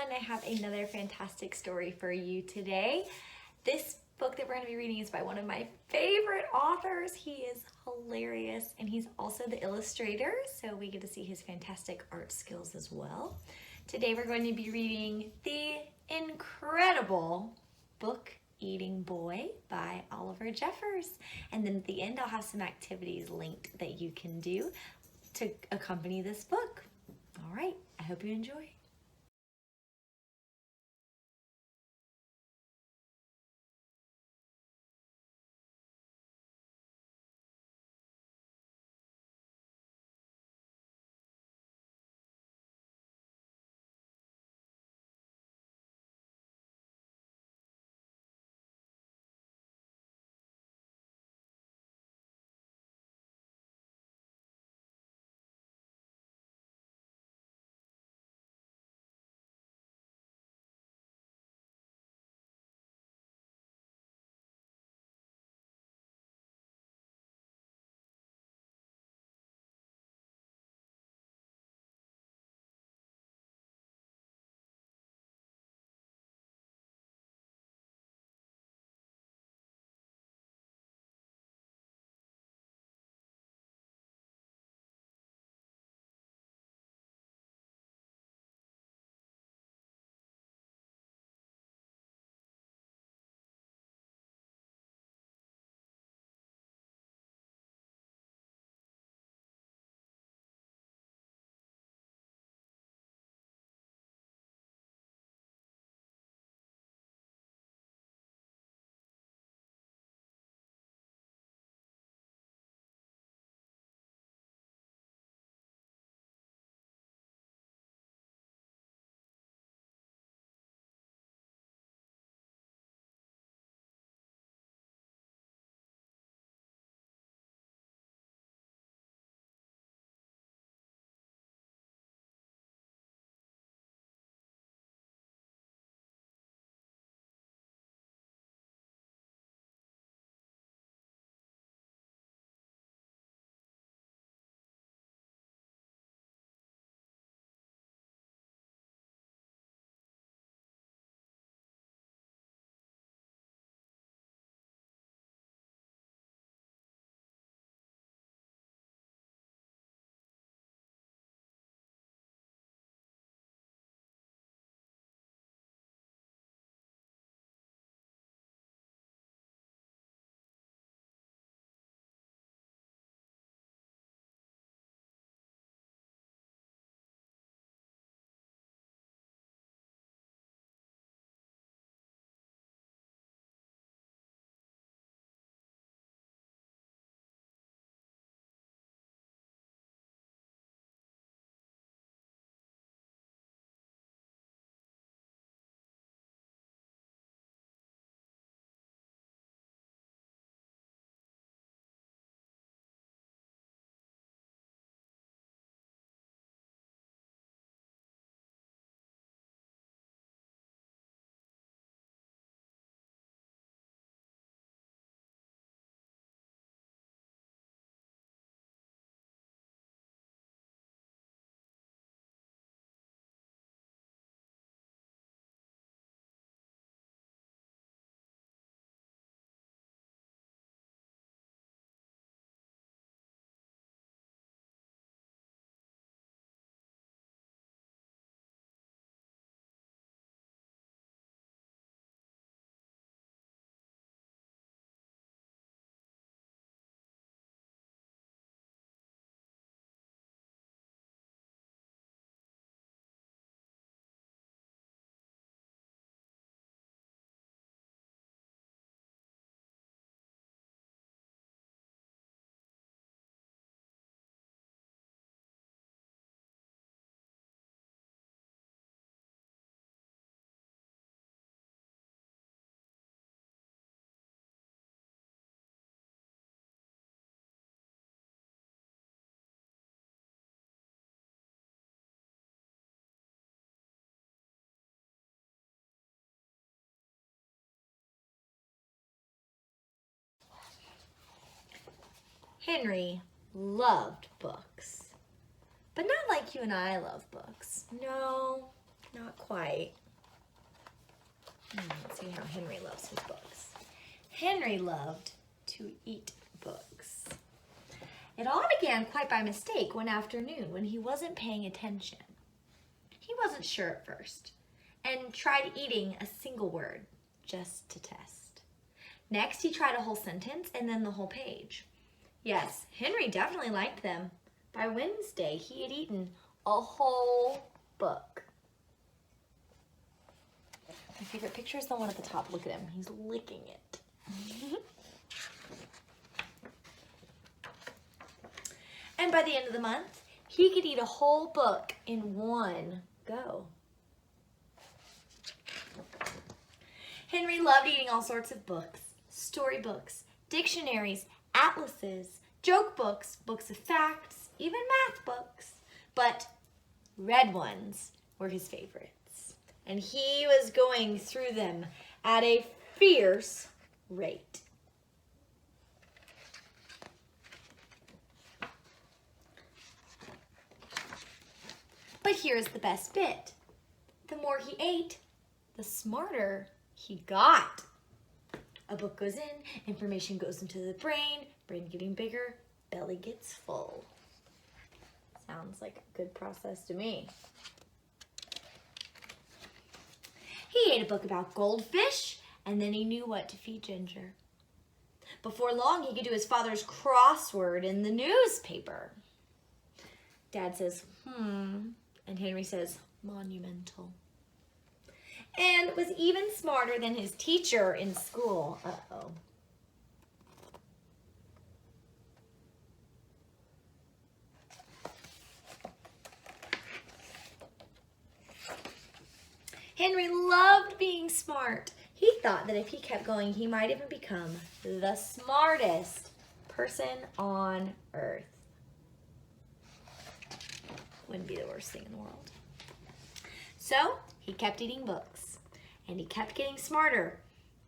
everyone. I have another fantastic story for you today. This book that we're going to be reading is by one of my favorite authors. He is hilarious and he's also the illustrator, so we get to see his fantastic art skills as well. Today we're going to be reading The Incredible Book Eating Boy by Oliver Jeffers. And then at the end I'll have some activities linked that you can do to accompany this book. All right, I hope you enjoy. Henry loved books, but not like you and I love books. No, Not quite. Let's see how Henry loves his books. Henry loved to eat books. It all began quite by mistake one afternoon when he wasn't paying attention. He wasn't sure at first and tried eating a single word just to test. Next, he tried a whole sentence and then the whole page. Yes, Henry definitely liked them. By Wednesday, he had eaten a whole book. My favorite picture is the one at the top. Look at him. He's licking it. And by the end of the month, he could eat a whole book in one go. Henry loved eating all sorts of books, storybooks, dictionaries, atlases, joke books, books of facts, even math books. But red ones were his favorites. And he was going through them at a fierce rate. But here's the best bit. The more he ate, the smarter he got. A book goes in, information goes into the brain getting bigger, belly gets full. Sounds like a good process to me. He ate a book about goldfish, and then he knew what to feed Ginger. Before long, he could do his father's crossword in the newspaper. Dad says, and Henry says, monumental. And was even smarter than his teacher in school. Uh-oh. Henry loved being smart. He thought that if he kept going, he might even become the smartest person on earth. Wouldn't be the worst thing in the world. So he kept eating books, and he kept getting smarter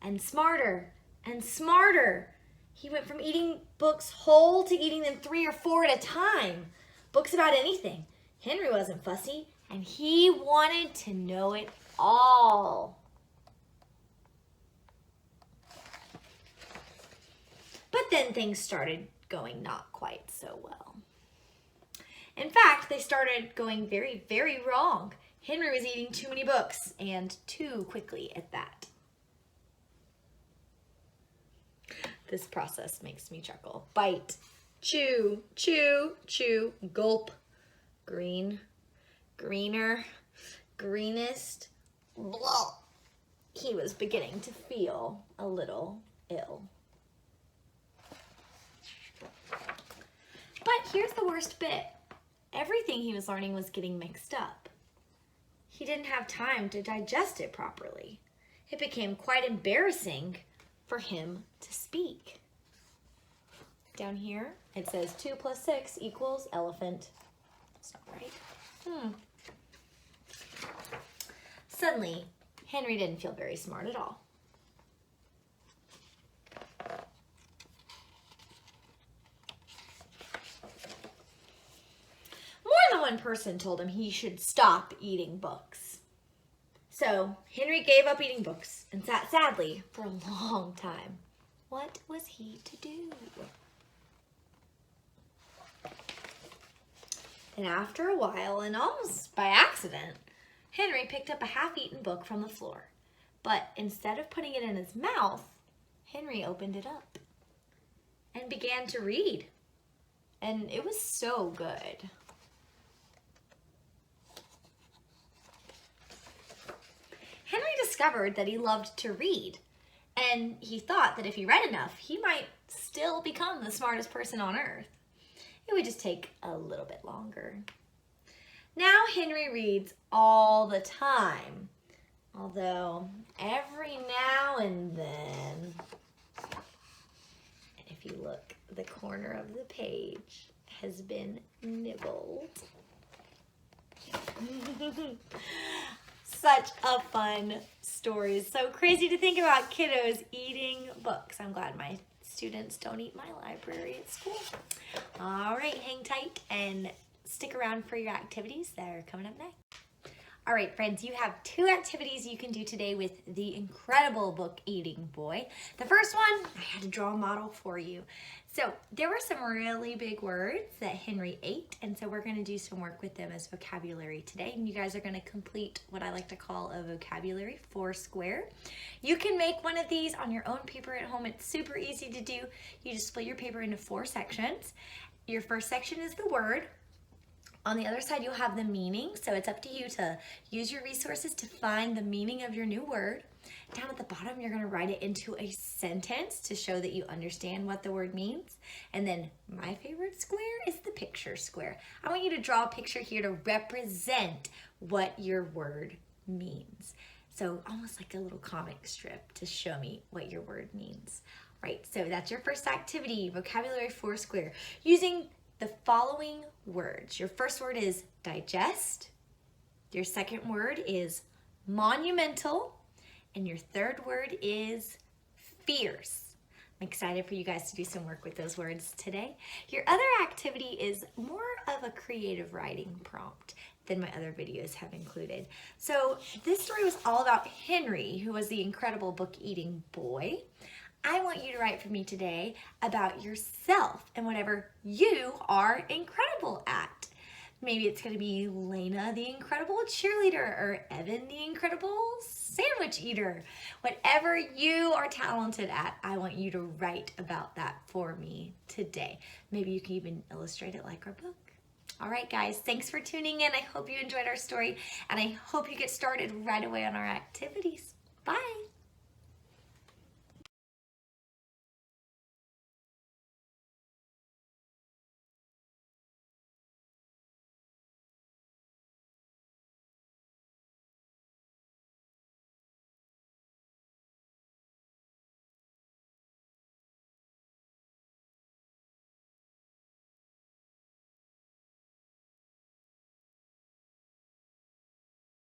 and smarter and smarter. He went from eating books whole to eating them 3 or 4 at a time. Books about anything. Henry wasn't fussy, and he wanted to know it all. But then things started going not quite so well. In fact, they started going very, very wrong. Henry was eating too many books, and too quickly at that. This process makes me chuckle. Bite, chew, chew, chew, gulp, green, greener, greenest, blah. He was beginning to feel a little ill. But here's the worst bit. Everything he was learning was getting mixed up. He didn't have time to digest it properly. It became quite embarrassing for him to speak. Down here, it says 2 + 6 = elephant. That's not right. Suddenly, Henry didn't feel very smart at all. One person told him he should stop eating books. So Henry gave up eating books and sat sadly for a long time. What was he to do? And after a while, and almost by accident, Henry picked up a half-eaten book from the floor. But instead of putting it in his mouth, Henry opened it up and began to read. And it was so good. Henry discovered that he loved to read, and he thought that if he read enough, he might still become the smartest person on earth. It would just take a little bit longer. Now Henry reads all the time, although every now and then, and if you look, the corner of the page has been nibbled. Such a fun story. So crazy to think about kiddos eating books. I'm glad my students don't eat my library at school. All right, hang tight and stick around for your activities that are coming up next. All right, friends, you have 2 activities you can do today with the incredible book eating boy. The first one, I had to draw a model for you. So there were some really big words that Henry ate, and so we're going to do some work with them as vocabulary today. And you guys are going to complete what I like to call a vocabulary foursquare. You can make one of these on your own paper at home. It's super easy to do. You just split your paper into 4 sections. Your first section is the word. On the other side, you'll have the meaning, so it's up to you to use your resources to find the meaning of your new word. Down at the bottom, you're going to write it into a sentence to show that you understand what the word means. And then my favorite square is the picture square. I want you to draw a picture here to represent what your word means. So almost like a little comic strip to show me what your word means. Right, so that's your first activity, vocabulary foursquare, using the following words. Your first word is digest. Your second word is monumental. And your third word is fierce. I'm excited for you guys to do some work with those words today. Your other activity is more of a creative writing prompt than my other videos have included. So this story was all about Henry, who was the incredible book-eating boy. I want you to write for me today about yourself and whatever you are incredible at. Maybe it's going to be Lena, the incredible cheerleader, or Evan, the incredible sandwich eater. Whatever you are talented at, I want you to write about that for me today. Maybe you can even illustrate it like our book. All right, guys, thanks for tuning in. I hope you enjoyed our story, and I hope you get started right away on our activities. Bye.